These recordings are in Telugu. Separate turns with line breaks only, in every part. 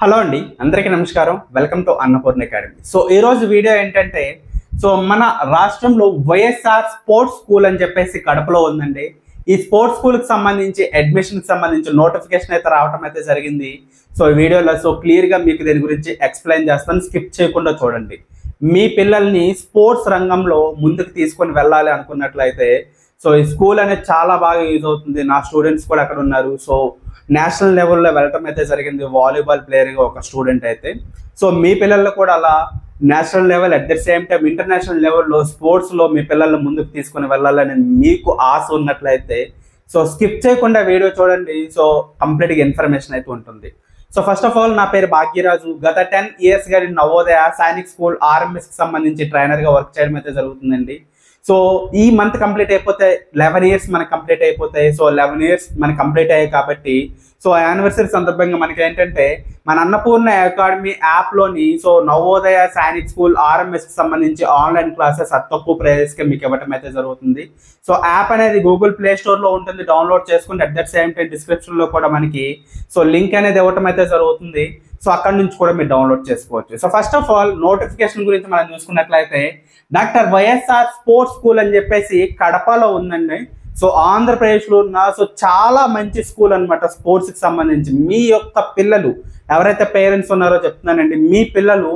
హలో అండి, అందరికీ నమస్కారం. Welcome to Annapurna academy. So ఈ రోజు వీడియో ఏంటంటే మన రాష్ట్రంలో వైఎస్ఆర్ స్పోర్ట్స్ స్కూల్ అని చెప్పేసి కడపలో ఉందండి. ఈ స్పోర్ట్స్ స్కూల్కి సంబంధించి అడ్మిషన్కి సంబంధించి నోటిఫికేషన్ అయితే రావడం అయితే జరిగింది. సో ఈ వీడియోలో క్లియర్గా మీకు దీని గురించి ఎక్స్ప్లెయిన్ చేస్తాను. స్కిప్ చేయకుండా చూడండి. మీ పిల్లల్ని స్పోర్ట్స్ రంగంలో ముందుకు తీసుకొని వెళ్ళాలి అనుకున్నట్లయితే ఈ స్కూల్ అనేది చాలా బాగా యూజ్ అవుతుంది. నా స్టూడెంట్స్ కూడా అక్కడ ఉన్నారు. నేషనల్ లెవెల్లో వెళ్ళటం అయితే జరిగింది. వాలీబాల్ ప్లేయర్గా ఒక స్టూడెంట్ అయితే మీ పిల్లలు కూడా అలా national level at the same time international లెవెల్లో స్పోర్ట్స్లో మీ పిల్లల్ని ముందుకు తీసుకొని వెళ్ళాలని మీకు ఆశ ఉన్నట్లయితే స్కిప్ చేయకుండా వీడియో చూడండి. కంప్లీట్గా ఇన్ఫర్మేషన్ అయితే ఉంటుంది. ఫస్ట్ ఆఫ్ ఆల్, నా పేరు భాగ్యరాజు. గత 10 yearsగా నేను నవోదయ సైనిక్ స్కూల్ ఆర్ఎంఎస్కి సంబంధించి ట్రైనర్గా వర్క్ చేయడం అయితే జరుగుతుందండి. ఈ మంత్ కంప్లీట్ అయిపోతే 11 years మనకు కంప్లీట్ అయిపోతాయి. 11 years మనకు కంప్లీట్ అయ్యాయి కాబట్టి యానివర్సరీ సందర్భంగా మనకి ఏంటంటే మన అన్నపూర్ణ అకాడమీ యాప్లోని నవోదయ సైనిక్ స్కూల్ ఆర్ఎంఎస్కి సంబంధించి ఆన్లైన్ క్లాసెస్ అతి తక్కువ ప్రైజెస్కి మీకు ఇవ్వటం అయితే జరుగుతుంది. యాప్ అనేది గూగుల్ ప్లే స్టోర్లో ఉంటుంది. డౌన్లోడ్ చేసుకుంటే అట్ దట్ సేమ్ టైం డిస్క్రిప్షన్లో కూడా మనకి లింక్ అనేది ఇవ్వటం అయితే జరుగుతుంది. అక్కడ నుంచి కూడా మీరు డౌన్లోడ్ చేసుకోవచ్చు. ఫస్ట్ ఆఫ్ ఆల్, నోటిఫికేషన్ గురించి మనం చూసుకున్నట్లయితే డాక్టర్ వైఎస్ఆర్ స్పోర్ట్స్ స్కూల్ అని చెప్పేసి కడపలో ఉందండి. ఆంధ్రప్రదేశ్లో ఉన్న చాలా మంచి స్కూల్ అనమాట. స్పోర్ట్స్కి సంబంధించి మీ యొక్క పిల్లలు ఎవరైతే పేరెంట్స్ ఉన్నారో చెప్తున్నానండి, మీ పిల్లలు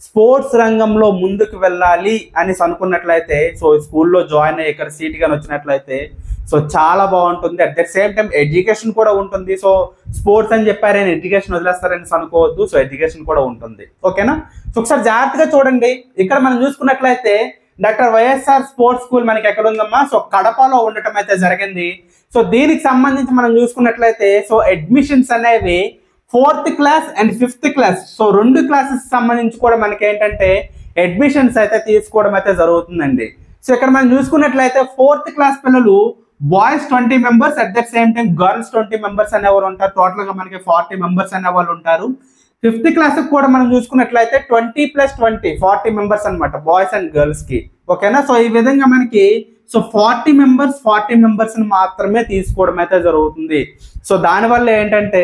స్పోర్ట్స్ రంగంలో ముందుకు వెళ్ళాలి అని అనుకున్నట్లయితే స్కూల్లో జాయిన్ అయ్యి ఇక్కడ సీట్ కానీ వచ్చినట్లయితే చాలా బాగుంటుంది. At the same time education కూడా ఉంటుంది. స్పోర్ట్స్ అని చెప్పారని ఎడ్యుకేషన్ వదిలేస్తారని అనుకోవద్దు. ఎడ్యుకేషన్ కూడా ఉంటుంది. ఓకేనా? ఒకసారి జాగ్రత్తగా చూడండి. ఇక్కడ మనం చూసుకున్నట్లయితే డాక్టర్ వైఎస్ఆర్ స్పోర్ట్స్ స్కూల్ మనకి ఎక్కడ ఉందమ్మా? కడపలో ఉండటం అయితే జరిగింది. దీనికి సంబంధించి మనం చూసుకున్నట్లయితే అడ్మిషన్స్ అనేవి 4th class and 5th class 2 classes సంబంధించి కూడా మనకి ఏంటంటే అడ్మిషన్స్ అయితే తీసుకోవడం అయితే జరుగుతుందండి. ఇక్కడ మనం చూసుకున్నట్లయితే 4th class పిల్లలు boys 20 members, at the same time girls 20 members అనేవారు ఉంటారు. టోటల్గా మనకి 40 members అనేవాళ్ళు ఉంటారు. 5th class కూడా మనం చూసుకున్నట్లయితే 20 + 20 40 members అనమాట, బాయ్స్ అండ్ గర్ల్స్ కి. ఓకేనా? ఈ విధంగా మనకి 40 members మాత్రమే తీసుకోవడం అయితే జరుగుతుంది. దానివల్ల ఏంటంటే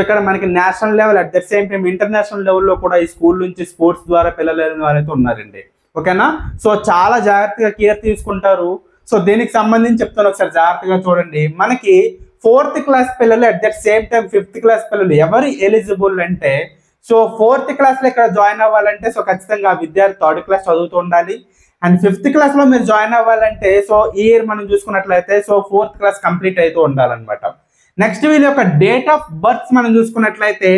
ఇక్కడ మనకి national level at the same time international లెవెల్లో కూడా ఈ స్కూల్ నుంచి స్పోర్ట్స్ ద్వారా పిల్లలు వాళ్ళైతే ఉన్నారండి. ఓకేనా? చాలా జాగ్రత్తగా కేర్ తీసుకుంటారు. దీనికి సంబంధించి చెప్తాను, ఒకసారి జాగ్రత్తగా చూడండి. మనకి 4th class పిల్లలు at that same time 5th class పిల్లలు ఎవరు ఎలిజిబుల్ అంటే 4th class లో ఇక్కడ జాయిన్ అవ్వాలంటే ఖచ్చితంగా విద్యార్థి 3rd class చదువుతూ ఉండాలి. అండ్ 5th class లో మీరు జాయిన్ అవ్వాలంటే ఈ ఇయర్ మనం చూసుకున్నట్లయితే 4th class కంప్లీట్ అవుతూ ఉండాలన్నమాట. నెక్స్ట్ వీళ్ళ యొక్క డేట్ ఆఫ్ బర్త్ మనం చూసుకున్నట్లయితే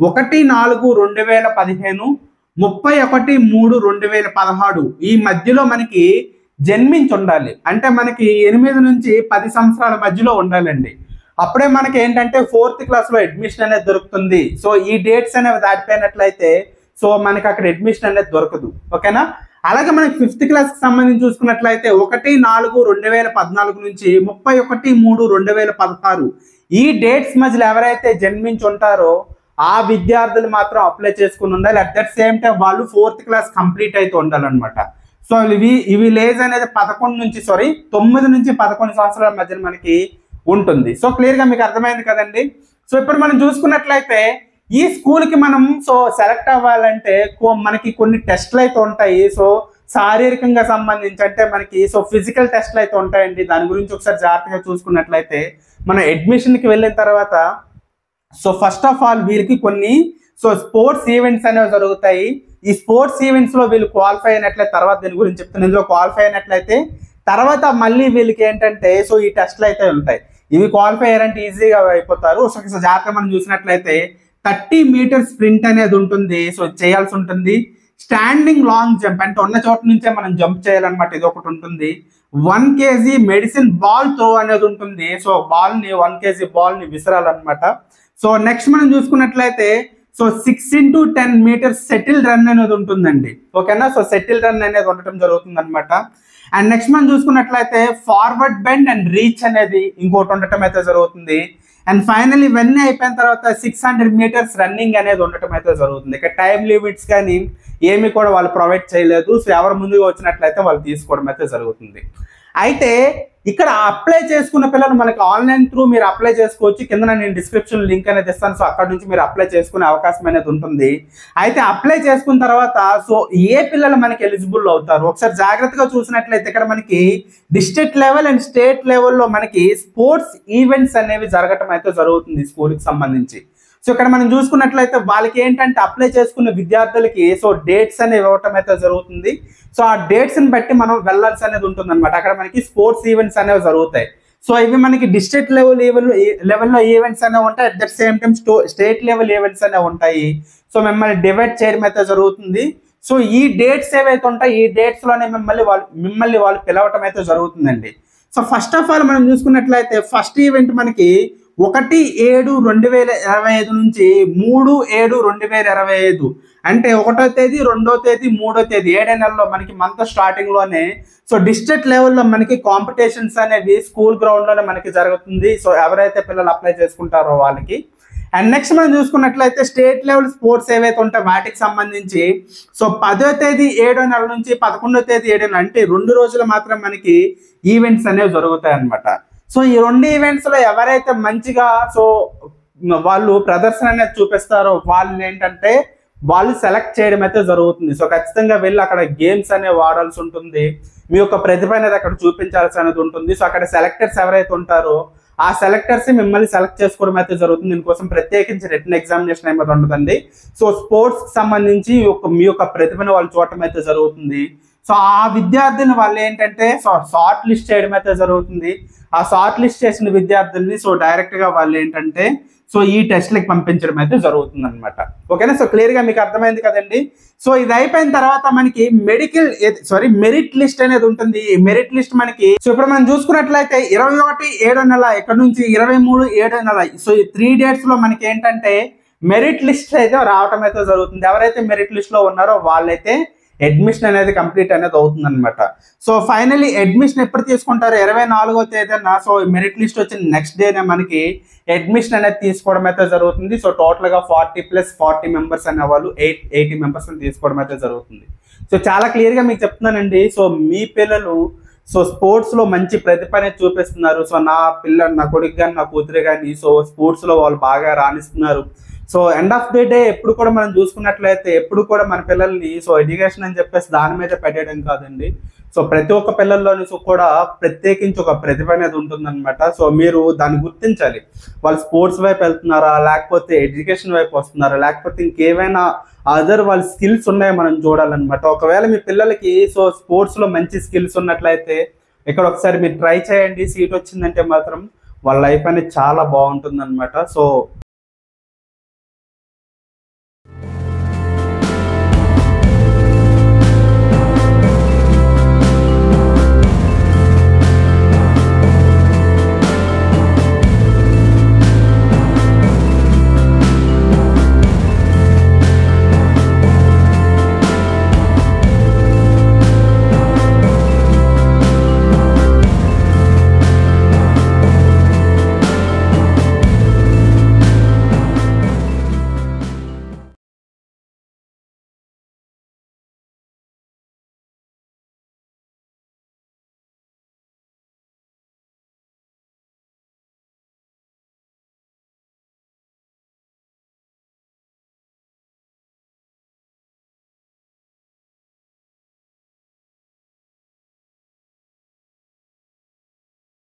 1/4/2015, 31/3/2016 ఈ మధ్యలో మనకి జన్మించి ఉండాలి. అంటే మనకి 8 నుంచి 10 సంవత్సరాల మధ్యలో ఉండాలండి. అప్పుడే మనకి ఏంటంటే 4th class లో అడ్మిషన్ అనేది దొరుకుతుంది. ఈ డేట్స్ అనేవి దాటిపోయినట్లయితే మనకి అక్కడ అడ్మిషన్ అనేది దొరకదు. ఓకేనా? అలాగే మనకి 5th class కి సంబంధించి చూసుకున్నట్లయితే 1/4/2014 నుంచి 31/3/2016 ఈ డేట్స్ మధ్యలో ఎవరైతే జన్మించి ఉంటారో ఆ విద్యార్థులు మాత్రం అప్లై చేసుకుని ఉండాలి. అట్ దట్ సేమ్ టైం వాళ్ళు 4th class కంప్లీట్ అయితే ఉండాలన్నమాట. ఇవి ఏజ్ అనేది 9 నుంచి 11 సంవత్సరాల మధ్య మనకి ఉంటుంది. క్లియర్ గా మీకు అర్థమైంది కదండి. ఇప్పుడు మనం చూసుకున్నట్లయితే ఈ స్కూల్ కి మనం సెలెక్ట్ అవ్వాలంటే మనకి కొన్ని టెస్ట్లు అయితే ఉంటాయి. శారీరకంగా సంబంధించి అంటే మనకి ఫిజికల్ టెస్ట్లు అయితే ఉంటాయండి. దాని గురించి ఒకసారి జాగ్రత్తగా చూసుకున్నట్లయితే మనం అడ్మిషన్ కి వెళ్ళిన తర్వాత ఫస్ట్ ఆఫ్ ఆల్ వీళ్ళకి కొన్ని స్పోర్ట్స్ ఈవెంట్స్ అనేవి జరుగుతాయి. ఈ స్పోర్ట్స్ ఈవెంట్స్ లో వీళ్ళు క్వాలిఫై అయినట్లయితే తర్వాత దీని గురించి చెప్తాను. ఇందులో క్వాలిఫై అయినట్లయితే తర్వాత మళ్ళీ వీళ్ళకి ఏంటంటే ఈ టెస్ట్లు అయితే ఉంటాయి. ఇవి క్వాలిఫై అయ్యారంటే ఈజీగా అయిపోతారు. జాగ్రత్తగా మనం చూసినట్లయితే 30 meters స్ప్రింట్ అనేది ఉంటుంది. చేయాల్సి ఉంటుంది. స్టాండింగ్ లాంగ్ జంప్ అంటే ఉన్న చోట నుంచే మనం జంప్ చేయాలన్నమాట, ఇది ఒకటి ఉంటుంది. 1 kg మెడిసిన్ బాల్ త్రో అనేది ఉంటుంది. బాల్ ని 1 kg బాల్ ని విసరాలన్నమాట. నెక్స్ట్ మనం చూసుకున్నట్లయితే 6 × 10 meters సెటిల్ రన్ అనేది ఉంటుందండి. ఓకేనా? సెటిల్ రన్ అనేది ఉండటం జరుగుతుంది అనమాట. అండ్ నెక్స్ట్ మనం చూసుకున్నట్లయితే ఫార్వర్డ్ బెండ్ అండ్ రీచ్ అనేది ఇంకోటి ఉండటం అయితే జరుగుతుంది. అండ్ ఫైనల్ ఇవన్నీ అయిపోయిన తర్వాత 600 meters రన్నింగ్ అనేది ఉండటం అయితే జరుగుతుంది. ఇక టైం లిమిట్స్ కానీ ఏమి కూడా వాళ్ళు ప్రొవైడ్ చేయలేదు. ఎవరు ముందుగా వచ్చినట్లయితే వాళ్ళు తీసుకోవడం అయితే జరుగుతుంది. అయితే ఇక్కడ అప్లై చేసుకున్న పిల్లలు మనకి ఆన్లైన్ త్రూ మీరు అప్లై చేసుకోవచ్చు. కింద నేను డిస్క్రిప్షన్ లింక్ అనేది ఇస్తాను. సో అక్కడ నుంచి మీరు అప్లై చేసుకునే అవకాశం అనేది ఉంటుంది. అయితే అప్లై చేసుకున్న తర్వాత సో ఏ పిల్లలు మనకి ఎలిజిబుల్ అవుతారు ఒకసారి జాగ్రత్తగా చూసినట్లయితే ఇక్కడ మనకి డిస్ట్రిక్ట్ లెవెల్ అండ్ స్టేట్ లెవెల్లో మనకి స్పోర్ట్స్ ఈవెంట్స్ అనేవి జరగటం అయితే జరుగుతుంది స్కూల్కి సంబంధించి. సో ఇక్కడ మనం చూసుకున్నట్లయితే వాళ్ళకి ఏంటంటే అప్లై చేసుకున్న విద్యార్థులకి సో డేట్స్ అనేవి ఇవ్వటం అయితే జరుగుతుంది. సో ఆ డేట్స్ని బట్టి మనం వెళ్ళాల్సి అనేది ఉంటుంది అనమాట. అక్కడ మనకి స్పోర్ట్స్ ఈవెంట్స్ అనేవి జరుగుతాయి. సో ఇవి మనకి డిస్ట్రిక్ట్ లెవెల్లో ఈవెంట్స్ అనేవి ఉంటాయి. At the same time state level events అనేవి ఉంటాయి. సో మిమ్మల్ని డివైడ్ చేయడం అయితే జరుగుతుంది. సో ఈ డేట్స్ ఏవైతే ఉంటాయి ఈ డేట్స్లోనే మిమ్మల్ని వాళ్ళు పిలవటం అయితే జరుగుతుందండి. సో ఫస్ట్ ఆఫ్ ఆల్ మనం చూసుకున్నట్లయితే ఫస్ట్ ఈవెంట్ మనకి 1/7/2025 నుంచి 3/7/2025 అంటే 1వ తేదీ 2వ తేదీ 3వ తేదీ 7 నెలల్లో మనకి మంత్ స్టార్టింగ్ లోనే సో డిస్ట్రిక్ట్ లెవెల్లో మనకి కాంపిటీషన్స్ అనేవి స్కూల్ గ్రౌండ్ లోనే మనకి జరుగుతుంది. సో ఎవరైతే పిల్లలు అప్లై చేసుకుంటారో వాళ్ళకి. అండ్ నెక్స్ట్ మనం చూసుకున్నట్లయితే స్టేట్ లెవెల్ స్పోర్ట్స్ ఏవైతే ఉంటాయో వాటికి సంబంధించి సో 10వ తేదీ 7వ నెల నుంచి 11వ తేదీ 7వ నెల అంటే 2 రోజులు మాత్రం మనకి ఈవెంట్స్ అనేవి జరుగుతాయి అన్నమాట. సో ఈ 2 ఈవెంట్స్ లో ఎవరైతే మంచిగా సో వాళ్ళు ప్రదర్శన అనేది చూపిస్తారో వాళ్ళని ఏంటంటే వాళ్ళు సెలెక్ట్ చేయడం అయితే జరుగుతుంది. సో ఖచ్చితంగా వెళ్ళి అక్కడ గేమ్స్ అనేవి ఆడాల్సి ఉంటుంది. మీ యొక్క ప్రతిభ అనేది అక్కడ చూపించాల్సి అనేది ఉంటుంది. సో అక్కడ సెలెక్టర్స్ ఎవరైతే ఉంటారో ఆ సెలెక్టర్స్ మిమ్మల్ని సెలెక్ట్ చేసుకోవడం అయితే జరుగుతుంది. దీనికోసం ప్రత్యేకించి రిటన్ ఎగ్జామినేషన్ ఏమైతే ఉంటుందండి. సో స్పోర్ట్స్ కి సంబంధించి మీ యొక్క ప్రతిభను వాళ్ళు చూడటం అయితే జరుగుతుంది. సో ఆ విద్యార్థిని వాళ్ళు ఏంటంటే షార్ట్ లిస్ట్ చేయడం అయితే జరుగుతుంది. ఆ షార్ట్ లిస్ట్ చేసిన విద్యార్థుల్ని సో డైరెక్ట్ గా వాళ్ళు ఏంటంటే సో ఈ టెస్ట్లకి పంపించడం అయితే జరుగుతుంది అనమాట. ఓకేనా. సో క్లియర్ గా మీకు అర్థమైంది కదండి. సో ఇది అయిపోయిన తర్వాత మనకి మెరిట్ లిస్ట్ అనేది ఉంటుంది. ఈ మెరిట్ లిస్ట్ మనకి సో ఇప్పుడు మనం చూసుకున్నట్లయితే 21/7వ నెల ఇక్కడ నుంచి 23/7వ నెల సో ఈ 3 డేట్స్ లో మనకి ఏంటంటే మెరిట్ లిస్ట్ అయితే రావటం అయితే జరుగుతుంది. ఎవరైతే మెరిట్ లిస్ట్ లో ఉన్నారో వాళ్ళైతే అడ్మిషన్ అనేది కంప్లీట్ అనేది అవుతుంది అనమాట. సో ఫైనలీ అడ్మిషన్ ఎప్పుడు తీసుకుంటారు 24వ తేదీన సో మెరిట్ లిస్ట్ వచ్చిన నెక్స్ట్ డేనే మనకి అడ్మిషన్ అనేది తీసుకోవడం అయితే జరుగుతుంది. సో టోటల్ గా 40+40 మెంబర్స్ అనే వాళ్ళు 80 మెంబర్స్ తీసుకోవడం అయితే జరుగుతుంది. సో చాలా క్లియర్ గా మీకు చెప్తున్నానండి. సో మీ పిల్లలు సో స్పోర్ట్స్ లో మంచి ప్రతిభ అనేది చూపిస్తున్నారు. సో నా కొడుకు కానీ నా కూతురు కానీ సో స్పోర్ట్స్ లో వాళ్ళు బాగా రాణిస్తున్నారు. So end of the day ఎప్పుడు కూడా మనం చూసుకున్నట్లయితే ఎప్పుడు కూడా మన పిల్లల్ని సో ఎడ్యుకేషన్ అని చెప్పేసి దాని మీద పెట్టడం కాదండి. సో ప్రతి ఒక్క పిల్లల్లోని కూడా ప్రత్యేకించి ఒక ప్రతిభ అనేది ఉంటుందన్నమాట. సో మీరు దాన్ని గుర్తించాలి. వాళ్ళు స్పోర్ట్స్ వైపు వెళ్తున్నారా లేకపోతే ఎడ్యుకేషన్ వైపు వస్తున్నారా లేకపోతే ఇంకేమైనా అదర్ వాళ్ళ స్కిల్స్ ఉన్నాయో మనం చూడాలన్నమాట. ఒకవేళ మీ పిల్లలకి సో స్పోర్ట్స్ లో మంచి స్కిల్స్ ఉన్నట్లయితే ఇక్కడ ఒకసారి మీరు ట్రై చేయండి. సీట్ వచ్చిందంటే మాత్రం వాళ్ళ లైఫ్ అనేది చాలా బాగుంటుంది అనమాట. సో